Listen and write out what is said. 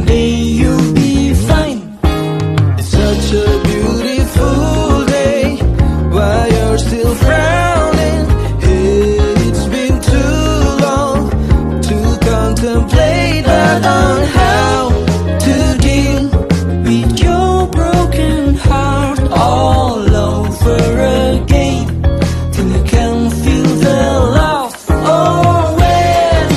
Someday you'll be fine. It's such a beautiful day. While you're still frowning, it's been too long to contemplate that unhappy.